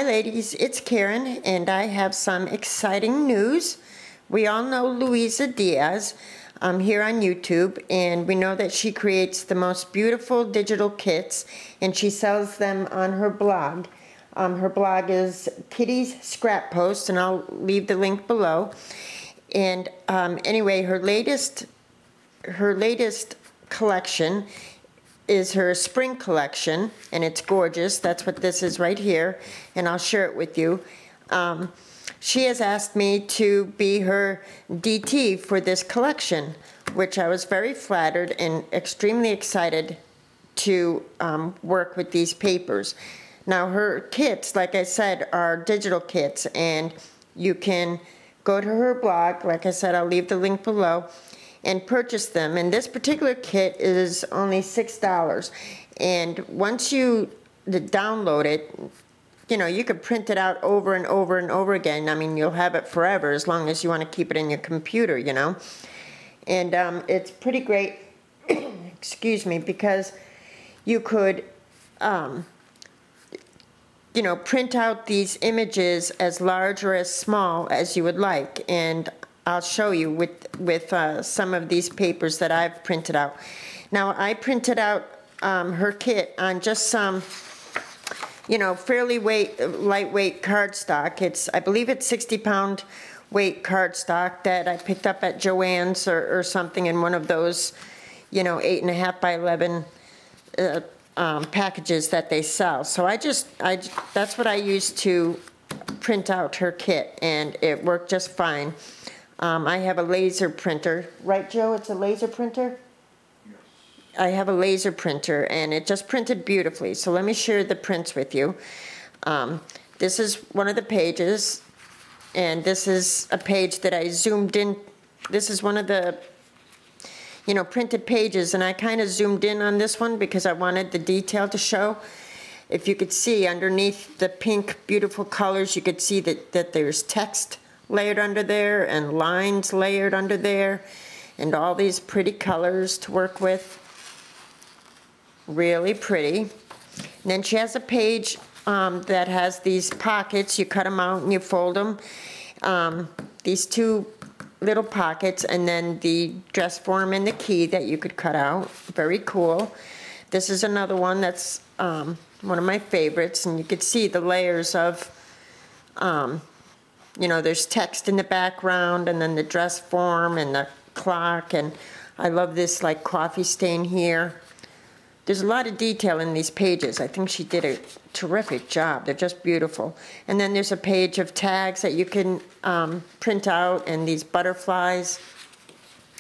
ladies, it's Karen, and I have some exciting news. We all know Louisa Diaz here on YouTube, and we know that she creates the most beautiful digital kits, and she sells them on her blog. Her blog is Kitty's Scrap Post, and I'll leave the link below. And anyway, her latest collection is her spring collection, and it's gorgeous. That's what this is right here, and I'll share it with you. She has asked me to be her DT for this collection, which I was very flattered and extremely excited to work with these papers. Now, her kits, like I said, are digital kits, and you can go to her blog. Like I said, I'll leave the link below, and purchase them. And this particular kit is only $6. And once you download it, you know, you could print it out over and over and over again. I mean, you'll have it forever as long as you want to keep it in your computer, you know. And it's pretty great, excuse me, because you could, you know, print out these images as large or as small as you would like. And I'll show you with some of these papers that I've printed out. Now, I printed out her kit on just some, you know, fairly lightweight cardstock. I believe it's 60-pound weight cardstock that I picked up at Joann's or something in one of those, you know, 8.5 by 11 packages that they sell. So that's what I used to print out her kit, and it worked just fine. I have a laser printer. Right, Joe? It's a laser printer? Yes. I have a laser printer, and it just printed beautifully. So let me share the prints with you. This is one of the pages, and this is a page that I zoomed in. This is one of the, you know, printed pages, and I kind of zoomed in on this one because I wanted the detail to show. If you could see underneath the pink, beautiful colors, you could see that there's text layered under there and lines layered under there and all these pretty colors to work with. Really pretty. And then she has a page that has these pockets. You cut them out and you fold them. These two little pockets, and then the dress form and the key that you could cut out. Very cool. This is another one that's one of my favorites, and you could see the layers of you know, there's text in the background, and then the dress form and the clock, and I love this like coffee stain here. There's a lot of detail in these pages. I think she did a terrific job. They're just beautiful. And then there's a page of tags that you can print out, and these butterflies.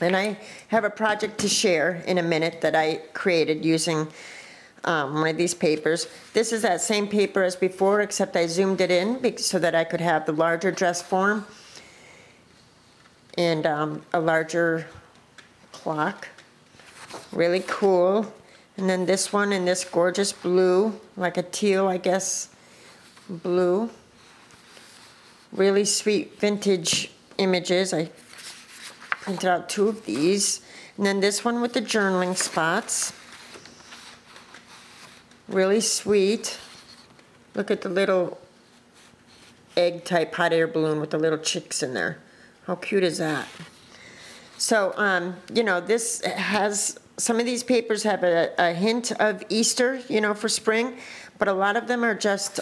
And I have a project to share in a minute that I created using one of these papers. This is that same paper as before, except I zoomed it in so that I could have the larger dress form and a larger clock. Really cool. And then this one in this gorgeous blue, like a teal, I guess, blue. Really sweet vintage images. I printed out 2 of these. And then this one with the journaling spots. Really sweet. Look at the little egg-type hot air balloon with the little chicks in there. How cute is that? So, you know, this has, some of these papers have a hint of Easter, you know, for spring, but a lot of them are just,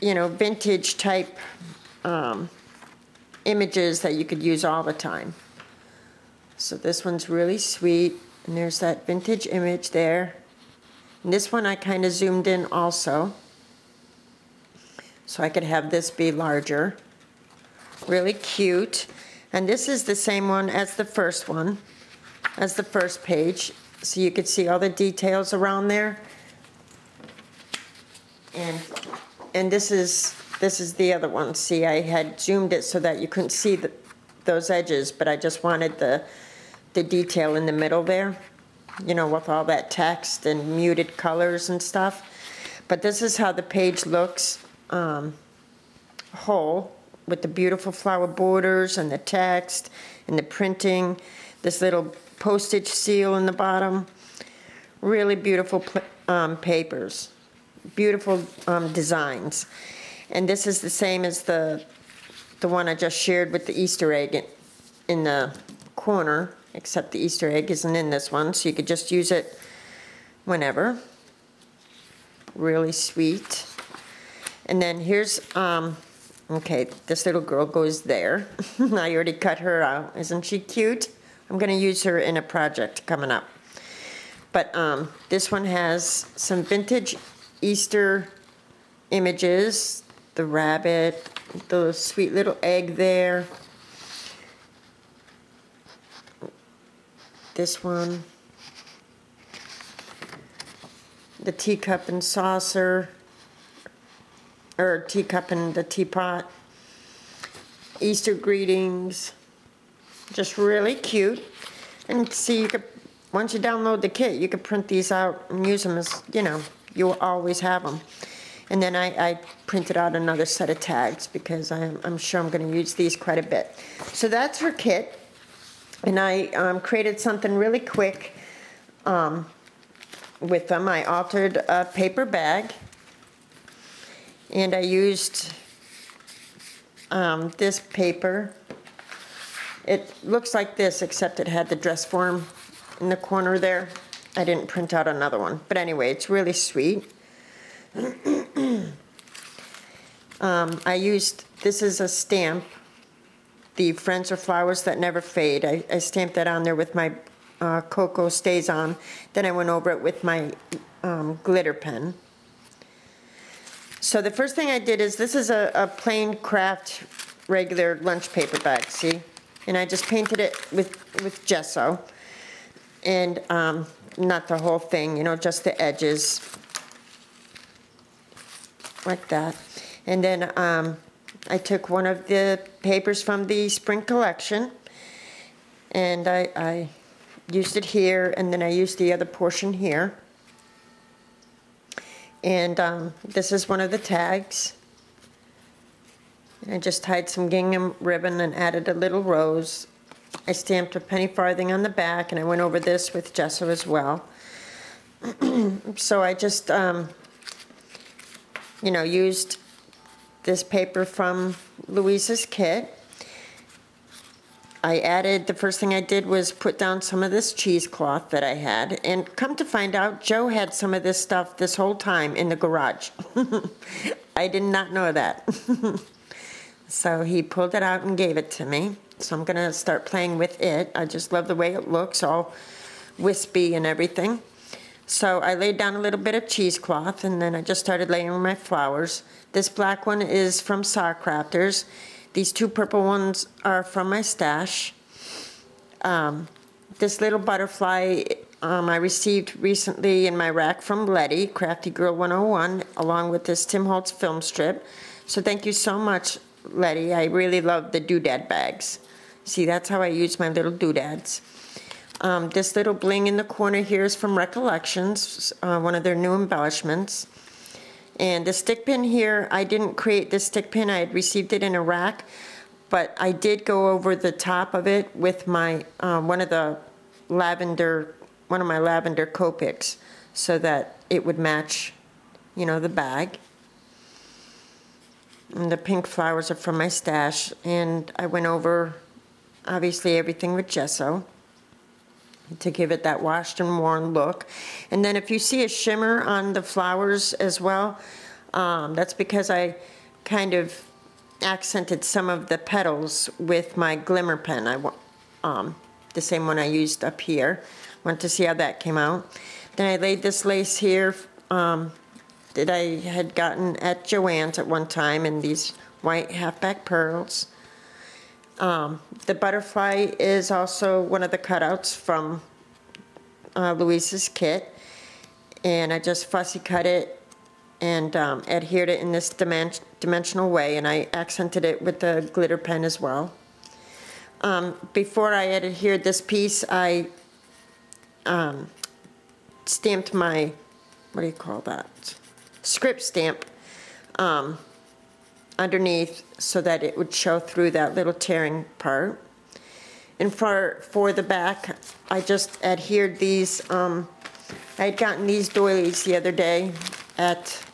you know, vintage type images that you could use all the time. So this one's really sweet. And there's that vintage image there. And this one I kind of zoomed in also, so I could have this be larger. Really cute. And this is the same one as the first one, as the first page. So you could see all the details around there. And this is the other one. See, I had zoomed it so that you couldn't see those edges, but I just wanted the detail in the middle there, you know, with all that text and muted colors and stuff. But this is how the page looks whole, with the beautiful flower borders and the text and the printing, this little postage seal in the bottom. Really beautiful papers. beautiful designs. And this is the same as the one I just shared with the Easter egg in the corner, except the Easter egg isn't in this one, so you could just use it whenever. Really sweet. And then here's, okay, this little girl goes there. I already cut her out. Isn't she cute? I'm going to use her in a project coming up. But this one has some vintage Easter images, the rabbit, the sweet little egg there. This one, the teacup and saucer, or teacup and the teapot, Easter greetings, just really cute. And see, you could, once you download the kit, you could print these out and use them as, you know, you'll always have them. And then I printed out another set of tags because I'm sure I'm going to use these quite a bit. So that's her kit. And I created something really quick with them. I altered a paper bag. And I used this paper. It looks like this, except it had the dress form in the corner there. I didn't print out another one. But anyway, it's really sweet. I used, this is a stamp, the Friends or Flowers That Never Fade. I stamped that on there with my Cocoa Stays On. Then I went over it with my glitter pen. So the first thing I did is, this is a plain craft regular lunch paper bag, see? And I just painted it with gesso. And not the whole thing, you know, just the edges. Like that. And then I took one of the papers from the spring collection, and I used it here, and then I used the other portion here. And this is one of the tags. And I just tied some gingham ribbon and added a little rose. I stamped a penny farthing on the back, and I went over this with gesso as well. So I just, you know, used this paper from Louise's kit. I added, the first thing I did was put down some of this cheesecloth that I had, and come to find out, Joe had some of this stuff this whole time in the garage. I did not know that. So he pulled it out and gave it to me. So I'm gonna start playing with it. I just love the way it looks, all wispy and everything. So I laid down a little bit of cheesecloth, and then I just started laying my flowers. This black one is from Sock Crafters. These two purple ones are from my stash. This little butterfly I received recently in my rack from Letty, Crafty Girl 101, along with this Tim Holtz film strip. So thank you so much, Letty. I really love the doodad bags. See, that's how I use my little doodads. This little bling in the corner here is from Recollections, one of their new embellishments. And the stick pin here, I didn't create this stick pin. I had received it in a rack, but I did go over the top of it with my one of my lavender Copics, so that it would match, you know, the bag. And the pink flowers are from my stash, and I went over obviously everything with gesso to give it that washed and worn look. And then if you see a shimmer on the flowers as well, that's because I kind of accented some of the petals with my glimmer pen. The same one I used up here. Want to see how that came out. Then I laid this lace here that I had gotten at Joann's at one time, in these white halfback pearls. The butterfly is also one of the cutouts from Louise's kit, and I just fussy cut it and adhered it in this dimensional way, and I accented it with the glitter pen as well. Before I adhered this piece, I stamped my, what do you call that, script stamp underneath, so that it would show through that little tearing part. And for the back, I just adhered these. I had gotten these doilies the other day at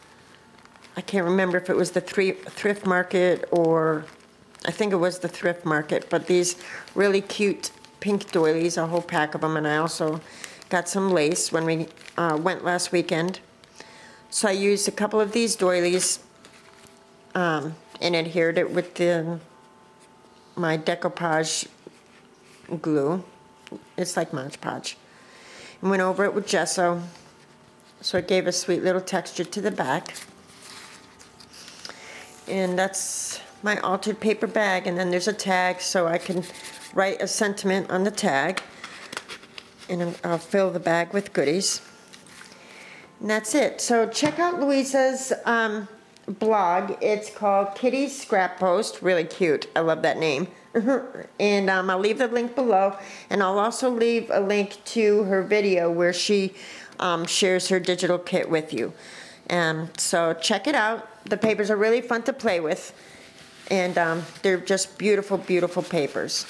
I can't remember if it was the thrift market or I think it was the thrift market, but these really cute pink doilies, a whole pack of them, and I also got some lace when we went last weekend. So I used a couple of these doilies and adhered it with my decoupage glue. It's like Mod Podge. And went over it with gesso, so it gave a sweet little texture to the back. And that's my altered paper bag, and then there's a tag so I can write a sentiment on the tag, and I'll fill the bag with goodies. And that's it. So check out Louisa's blog. It's called Kitty's Scrap Post. Really cute. I love that name. And I'll leave the link below, and I'll also leave a link to her video where she shares her digital kit with you. So check it out. The papers are really fun to play with, and they're just beautiful, beautiful papers.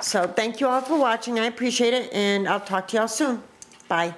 So thank you all for watching. I appreciate it, and I'll talk to y'all soon. Bye.